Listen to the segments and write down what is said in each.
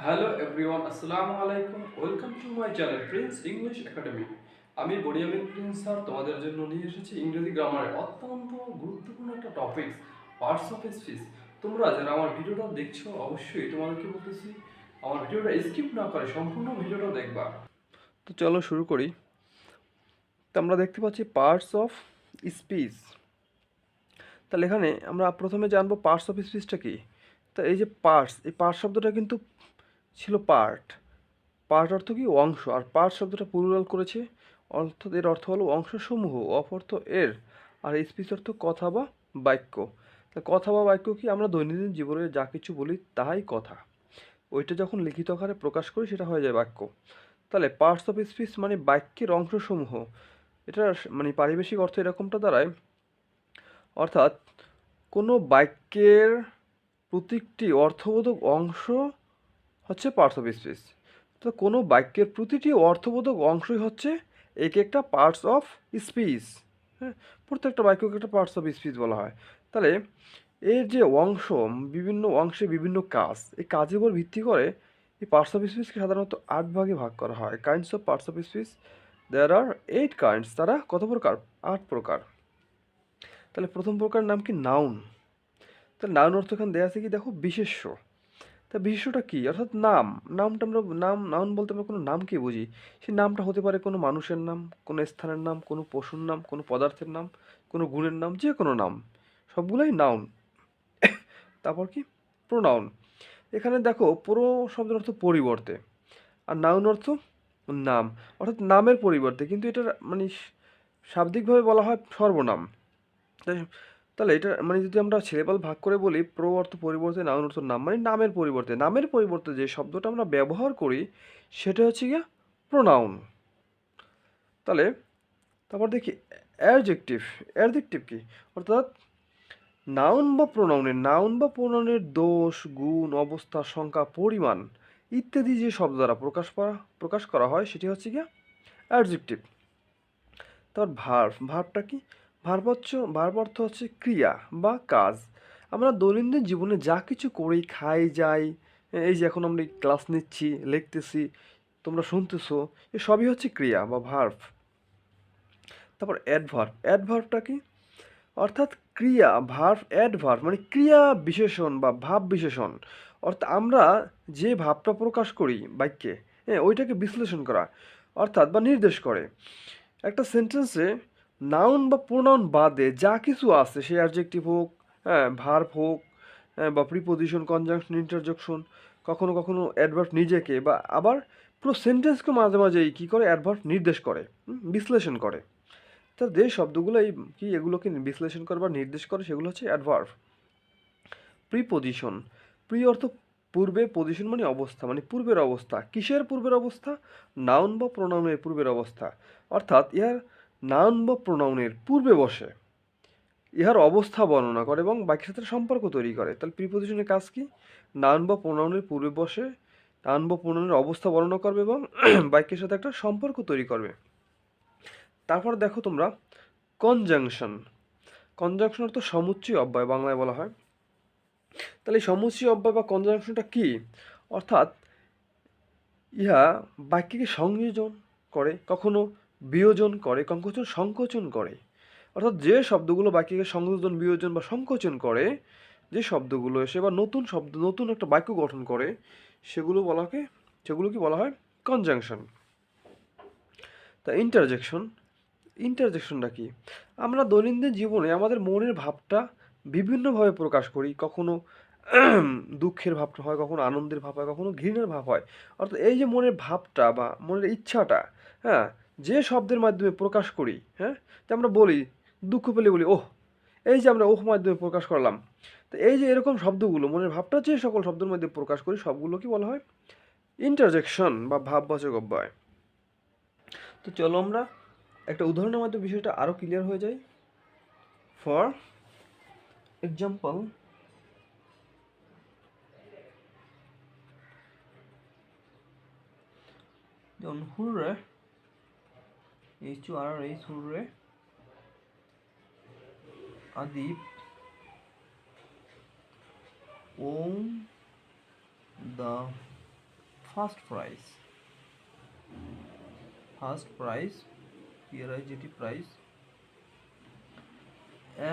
Hello everyone, আসসালামু আলাইকুম। Welcome to my channel Prince English academy. আমি বড়িয়াবিন প্রিন্স স্যার তোমাদের জন্য নিয়ে এসেছি ইংরেজি গ্রামারের অত্যন্ত গুরুত্বপূর্ণ একটা টপিক, পার্টস অফ স্পিচ। তোমরা যারা আমার ভিডিওটা দেখছো অবশ্যই তোমাদেরকে বলতেছি আমার ভিডিওটা স্কিপ না করে সম্পূর্ণ ভিডিওটা দেখবা। তো চলো শুরু করি। তো আমরা দেখতে পাচ্ছি পার্টস অফ স্পিচ। তাহলে এখানে আমরা প্রথমে জানবো পার্টস অফ স্পিচটা কি। তা এই যে পার্টস, এই পার্ট শব্দটা কিন্তু ছিল পার্ট। পার্ট অর্থ কি? অংশ। আর পার্ট শব্দটা প্লুরাল করেছে, অর্থাৎ এর অর্থ হলো অংশসমূহ, অফ অর্থ এর, আর স্পিচ অর্থ কথা বা বাক্য। তা কথা বা বাক্য কি? আমরা দৈনন্দিন জীবনে যা কিছু বলি তাহাই কথা। ওইটা যখন লিখিত আকারে প্রকাশ করি সেটা হয়ে যায় বাক্য। তাহলে পার্টস অফ স্পিচ মানে বাক্যের অংশসমূহ। এটা মানে পারিভাষিক অর্থ এরকমটা দাঁড়ায়, অর্থাৎ কোনো বাক্যের প্রত্যেকটি অর্থবোধক অংশ হচ্ছে পার্টস অফ স্পিচ। তো কোনো বাক্যের প্রতিটি অর্থবোধক অংশই হচ্ছে এক একটা পার্টস অফ স্পিচ। হ্যাঁ, প্রত্যেকটা বাক্যকে একটা পার্টস অফ স্পিচ বলা হয়। তাহলে এর যে অংশ, বিভিন্ন অংশে বিভিন্ন কাজ, এই কাজের উপর ভিত্তি করে এই পার্টস অফ স্পিচকে সাধারণত 8 ভাগে ভাগ করা হয়। Kinds of parts of speech there are 8 kinds. তারা কত প্রকার? 8 প্রকার। তাহলে প্রথম প্রকার নাম কি? নাউন। তাহলে নাউন অর্থ এখানে দেওয়া আছে কি দেখো, বিশেষ্য। তা বিশেষ্যটা কি? অর্থাৎ নাম। নামটা আমরা নাউন বলতে আমরা কোনো নামকে বুঝি। সেই নামটা হতে পারে কোনো মানুষের নাম, কোনো স্থানের নাম, কোনো পশুর নাম, কোনো পদার্থের নাম, কোনো গুণের নাম, যে কোনো নাম, সবগুলোই নাউন। তারপর কি? প্রোনাউন। এখানে দেখো প্রো শব্দের অর্থ পরিবর্তে, আর নাউন অর্থ নাম, অর্থাৎ নামের পরিবর্তে, কিন্তু এটা মানে শাব্দিকভাবে বলা হয় সর্বনাম। তাই তাহলে এটা মানে যদি আমরা সিলেবাল ভাগ করে বলি, প্রো অর্থ পরিবর্তে, নাউন অর্থ নাম, মানে নামের পরিবর্তে, নামের পরিবর্তে যে শব্দটা আমরা ব্যবহার করি সেটা হচ্ছে গিয়া প্রোনাউন। তাহলে তারপর দেখি অ্যাডজেক্টিভ। অ্যাডজেক্টিভ কি? অর্থাৎ নাউন বা প্রোনাউনের দোষ, গুণ, অবস্থা, সংখ্যা, পরিমাণ ইত্যাদি যে শব্দ দ্বারা প্রকাশ করা হয় সেটি হচ্ছে গিয়া অ্যাডজেক্টিভ। তারপর ভার্বটা কি? ভার্ব অর্থ হচ্ছে ক্রিয়া বা কাজ। আমরা দৈনন্দিন জীবনে যা কিছু করি, খাই, যাই, এই যে এখন আমরা ক্লাস নিচ্ছি, লিখতেছি, তোমরা শুনতেছো, এ সবই হচ্ছে ক্রিয়া বা ভার্ব। তারপর অ্যাডভার্বটা কি? অর্থাৎ ক্রিয়া। অ্যাডভার্ব মানে ক্রিয়া বিশেষণ বা ভাব বিশেষণ। অর্থাৎ আমরা যে ভাবটা প্রকাশ করি বাক্যে, হ্যাঁ, ওইটাকে বিশ্লেষণ করা, অর্থাৎ বা নির্দেশ করে। একটা সেন্টেন্সে নাউন বা প্রোনাউন বাদে যা কিছু আছে, সে অ্যাডজেক্টিভ হোক, হ্যাঁ, ভার্ব হোক, হ্যাঁ, বা প্রিপোজিশন, কনজাংশন, ইন্টারজেকশন, কখনো কখনো অ্যাডভার্ব নিজেকে বা আবার পুরো সেন্টেন্সকে মাঝে মাঝেই কী করে? অ্যাডভার্ব নির্দেশ করে, বিশ্লেষণ করে। তো যে শব্দগুলো এই কি এগুলোকে বিশ্লেষণ করে বা নির্দেশ করে সেগুলো হচ্ছে অ্যাডভার্ব। প্রিপোজিশন। প্রি অর্থ পূর্বে, পজিশন মানে অবস্থা, মানে পূর্বের অবস্থা। কিসের পূর্বের অবস্থা? নাউন বা প্রোনাউনের পূর্বের অবস্থা। অর্থাৎ ইহার নাউন বা প্রোনাউনের পূর্বে বসে, ইহার অবস্থা বর্ণনা করে এবং বাক্যের সাথে সম্পর্ক তৈরি করে। তাহলে প্রিপোজিশনের কাজ কি? নাউন বা প্রোনাউনের পূর্বে বসে নাউন বা প্রোনাউনের অবস্থা বর্ণনা করবে এবং বাক্যের সাথে একটা সম্পর্ক তৈরি করবে। তারপর দেখো তোমরা কনজাংশন। কনজাংশন অর্থ সমুচ্চয় অব্যয় বাংলায় বলা হয়। তাহলে এই সমুচ্চয় অব্যয় বা কনজাংশনটা কি? অর্থাৎ ইহা বাক্যকে সংযোজন করে, কখনো বিয়োজন করে, কখনো সংকোচন করে। অর্থাৎ যে শব্দগুলো বাক্যকে সংযোজন, বিয়োজন বা সংকোচন করে, যে শব্দগুলো এসে বা নতুন শব্দ, নতুন একটা বাক্য গঠন করে, সেগুলোকে বলা হয় কনজাংশন। তা ইন্টারজেকশনটা কি? আমরা দৈনন্দিন জীবনে আমাদের মনের ভাবটা বিভিন্নভাবে প্রকাশ করি। কখনো দুঃখের ভাবটা হয়, কখনো আনন্দের ভাব হয়, কখনো ঘৃণার ভাব হয়। অর্থাৎ এই যে মনের ভাবটা বা মনের ইচ্ছাটা, হ্যাঁ, যে শব্দের মাধ্যমে প্রকাশ করি, হ্যাঁ, যে আমরা বলি দুঃখ পেলে বলি ওহ, এই যে আমরা ওহ মাধ্যমে প্রকাশ করলাম। তো এই যে এরকম শব্দগুলো, মনের ভাবটা যে সকল শব্দের মধ্যে প্রকাশ করি সবগুলোকে বলা হয় ইন্টারজেকশন বা ভাববাচক অব্যয়। তো চলো আমরা একটা উদাহরণের মাধ্যমে বিষয়টা আরও ক্লিয়ার হয়ে যায়। ফর এক্সাম্পল, যেমন হুররে, HURRH, হুররে, আদিপ, won the first prize, first prize, PRIZT prize,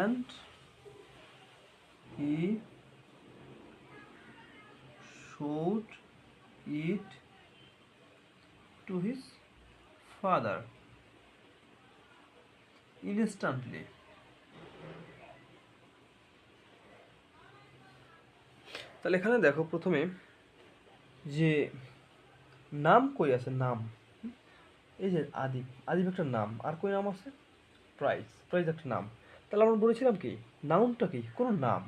and he showed it to his father instantly. তাহলে এখানে দেখো প্রথমে যে নাম কই আছে, নাম, এই যে আদিব, আদিব একটা নাম, আর কই নাম আছে, প্রাইজ, প্রাইজ একটা নাম। তাহলে আমরা বলেছিলাম কি নাউনটা কি, কোনো নাম,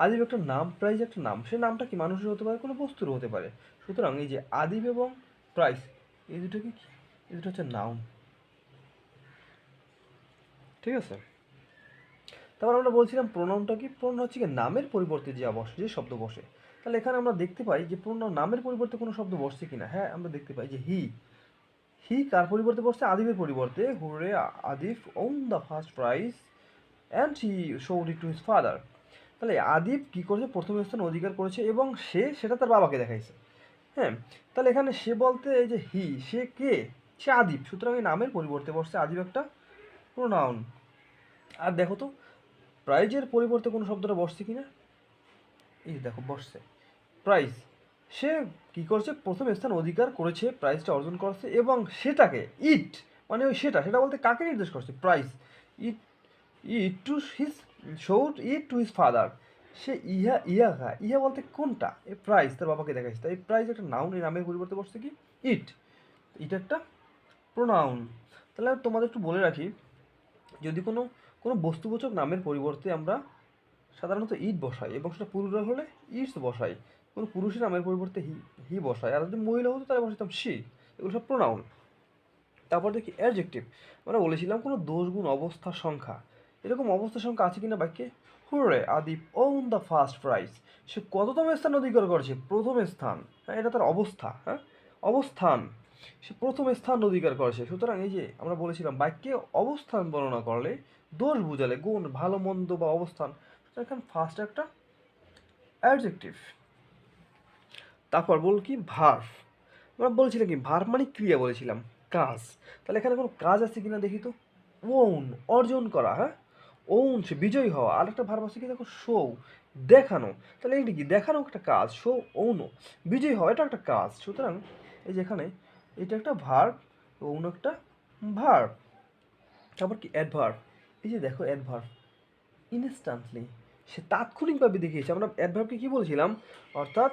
আদিব একটা নাম, প্রাইজ একটা নাম, সে নামটা কি মানুষের হতে পারে, কোনো বস্তুর হতে পারে। সুতরাং এই যে আদিব এবং প্রাইজ, এই দুটো কি, এই দুটো হচ্ছে নাউন, ঠিক আছে। তারপর আমরা বলছিলাম প্রোনাউনটা কি, প্রোনাউন হচ্ছে কি নামের পরিবর্তে যে যে শব্দ বসে। তাহলে এখানে আমরা দেখতে পাই যে প্রোনাউন নামের পরিবর্তে কোনো শব্দ বসছে কিনা। হ্যাঁ, আমরা দেখতে পাই যে হি, হি কার পরিবর্তে বসছে, আদিবের পরিবর্তে। Hooray Adib won the first prize and he showed it to his father. তাহলে আদিব কি করেছে, প্রথম স্থান অধিকার করেছে এবং সে সেটা তার বাবাকে দেখাইছে। হ্যাঁ, তাহলে এখানে সে বলতে এই যে হি, সে কে, সে আদিব, সুতরাং এই নামের পরিবর্তে বসছে আদিব একটা প্রোনাউন। আর দেখো তো প্রাইজের পরিবর্তে কোনো শব্দটা বসছে কিনা, এই দেখো বসছে প্রাইজ। সে কি করছে, প্রথম স্থান অধিকার করেছে, প্রাইজটা অর্জন করছে এবং সেটাকে ইট, মানে ওই সেটা, সেটা বলতে কাকে নির্দেশ করছে, prize, it, it to his, showed it to his father. সে ইহা, ইহা খা, ইহা বলতে কোনটা, এই প্রাইজ তার বাবাকে দেখাইছে। তাই প্রাইজ একটা নাউন, এই নামের পরিবর্তে বসছে কি ইট, ইট একটা প্রোনাউন। তাহলে তোমাদের একটু বলে রাখি, যদি কোনো কোনো বস্তুবোচক নামের পরিবর্তে আমরা সাধারণত ইট বসাই এবং সেটা পুরুষ হলে ইটস বসাই, কোনো পুরুষের নামের পরিবর্তে হি, হি বসাই, আর যদি মহিলা হতো তাহলে বসাইতাম শি, এগুলো সব প্রোনাউন। তারপর দেখি অ্যাডজেক্টিভ, আমরা বলেছিলাম কোনো দোষ গুণ অবস্থার সংখ্যা, এরকম অবস্থার সংখ্যা আছে কিনা বাক্যে। Hooray Adib won the first prize, সে কততম স্থান অধিকার করেছে, প্রথম স্থান। হ্যাঁ, এটা তার অবস্থা, হ্যাঁ অবস্থান, সে প্রথম স্থান অধিকার করেছে। সুতরাং এই যে আমরা বলেছিলাম বাক্যে অবস্থান বর্ণনা করলে, দোষ বুঝালে, গুণ, ভালো মন্দ বা অবস্থান, এখানে ফার্স্ট একটা অ্যাডজেক্টিভ। তারপর বল কি ভার্ব, আমরা বলেছিলাম কি ভার্ব মানে ক্রিয়া, বলেছিলাম কাজ। তাহলে এখানে কোনো কাজ আছে কিনা দেখি তো। ওন, অর্জন করা, হ্যাঁ ওন, সে বিজয়ী হওয়া। আর একটা ভার্ব আছে কি দেখো, শো, দেখানো। তাহলে এইটা কি, দেখানো একটা কাজ, শো ওন, বিজয়ী হওয়া এটা একটা কাজ। সুতরাং এই যে এখানে এটা একটা ভার্ব, ওন একটা ভার্ব। তারপর কি অ্যাডভার্ব, এই যে দেখো অ্যাডভার্ব, ইনস্ট্যান্টলি, সে তাৎক্ষণিকভাবে দেখিয়েছে। আমরা অ্যাডভার্বকে কী বলছিলাম, অর্থাৎ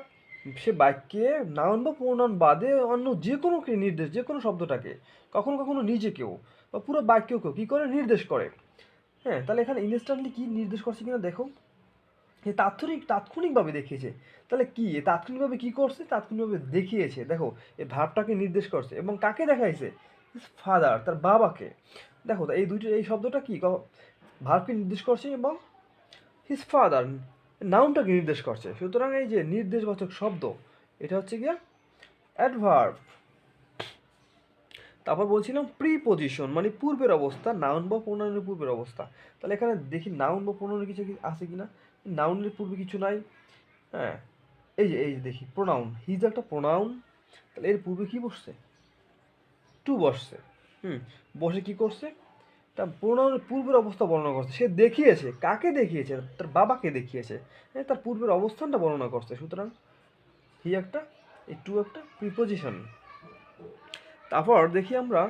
সে বাক্যে নাউন বা প্রোনাউন বাদে অন্য যে কোনো নির্দেশ, যে কোনো শব্দটাকে, কখনো কখনো নিজেকেও বা পুরো বাক্যকেও কী করে নির্দেশ করে। হ্যাঁ, তাহলে এখানে ইনস্ট্যান্টলি কী নির্দেশ করছে কিনা দেখো, সে তাৎক্ষণিকভাবে দেখিয়েছে। তাহলে কি তাৎক্ষণিকভাবে কী করছে, তাৎক্ষণিকভাবে দেখিয়েছে। দেখো এই ভাবটাকে নির্দেশ করছে এবং কাকে দেখাইছে, ফাদার, তার বাবাকে। দেখো এই দুইটা, এই শব্দটা কি ভাবকে নির্দেশ করছে এবং হিজ ফাদার নাউনটাকে নির্দেশ করছে। সুতরাং এই যে নির্দেশবাচক শব্দ, এটা হচ্ছে গিয়া অ্যাডভার্ব। তারপর বলছিলাম প্রিপজিশন, মানে পূর্বের অবস্থা, নাউন বা প্রোনাউনের পূর্বের অবস্থা। তাহলে এখানে দেখি নাউন বা প্রোনাউনের কিছু আছে কিনা, নাউনের পূর্বে কিছু নাই। হ্যাঁ, এই যে দেখি প্রোনাউন, হিজ একটা প্রোনাউন, তাহলে এর পূর্বে কি বসছে, টু বসছে। বসে কি করছে, তার প্রোনাউনের পূর্বের অবস্থা বর্ণনা করছে। সে দেখিয়েছে, কাকে দেখিয়েছে, তার বাবাকে দেখিয়েছে। হ্যাঁ, তার পূর্বের অবস্থানটা বর্ণনা করছে। সুতরাং হি একটা, এই টু একটা প্রিপজিশন। তারপর দেখি আমরা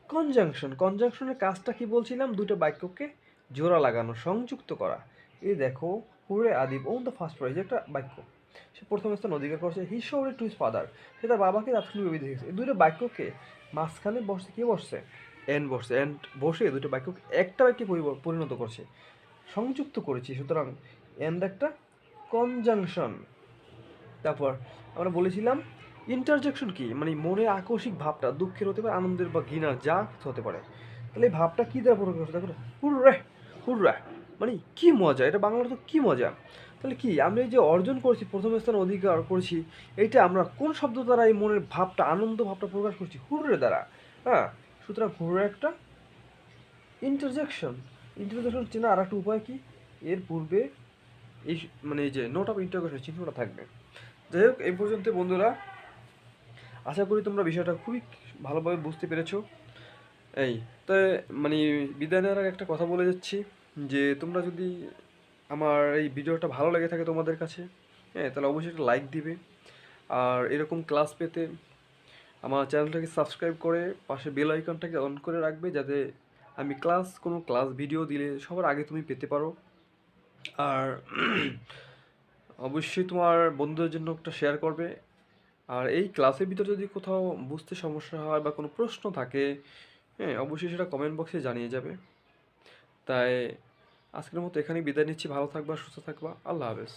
কনজাংশন, কনজাংশনের কাজটা কি বলছিলাম, দুটো বাক্যকে জোড়া লাগানো, সংযুক্ত করা। এই দেখো hooray Adib won the first prize, একটা বাক্য, সে প্রথম স্থান অধিকার করছে, he showed it to his father, সে তার বাবাকে তাৎক্ষণিকভাবে দেখেছে। এই দুটো বাক্যকে মাঝখানে বসছে, কি বসছে, এন্ড বসছে, এন্ড বসে দুটো বাক্যকে একটা বাক্যে পরিণত করছে, সংযুক্ত করেছি। সুতরাং এন্ড একটা কনজাংশন। তারপর আমরা বলেছিলাম ইন্টারজেকশন কি, মানে মনে আকস্মিক ভাবটা দুঃখের হতে পারে, আনন্দের বা ঘৃণার, যা কিছু হতে পারে। তাহলে এই ভাবটা কী দ্বারা প্রকাশ করছে, দেখো হুররা, হুররা মানে কি মজা, এটা বাংলার তো কি মজা। তাহলে কি আমরা এই যে অর্জন করছি, প্রথম স্থান অধিকার করেছি, এইটা আমরা কোন শব্দ দ্বারা এই মনের ভাবটা, আনন্দ ভাবটা প্রকাশ করছি, হুররে দ্বারা। হ্যাঁ, সুতরাং হুররা একটা ইন্টারজেকশন। ইন্টারজেকশন চেনা আর একটা উপায় কি, এর পূর্বে এই মানে এই যে নোট অফ ইন্টারজেকশন চিহ্নটা থাকবে। যাই হোক, এই পর্যন্ত বন্ধুরা, আশা করি তোমরা বিষয়টা খুবই ভালোভাবে বুঝতে পেরেছো। এই তো মানে বিদায় নেওয়ার আগে একটা কথা বলে যাচ্ছি যে তোমরা যদি আমার এই ভিডিওটা ভালো লেগে থাকে তোমাদের কাছে, হ্যাঁ, তাহলে অবশ্যই একটা লাইক দিবে। আর এরকম ক্লাস পেতে আমার চ্যানেলটাকে সাবস্ক্রাইব করে পাশে বেল আইকনটাকে অন করে রাখবে, যাতে আমি কোনো ক্লাস ভিডিও দিলে সবার আগে তুমি পেতে পারো। আর অবশ্যই তোমার বন্ধুদের জন্য একটা শেয়ার করবে। আর এই ক্লাসের ভিতরে যদি কোথাও বুঝতে সমস্যা হয় বা কোনো প্রশ্ন থাকে, হ্যাঁ, অবশ্যই সেটা কমেন্ট বক্সে জানিয়ে যাবে। তাই আজকের মতো এখানেই বিদায় নিচ্ছি। ভালো থাকবা, সুস্থ থাকবা। আল্লাহ হাফেজ।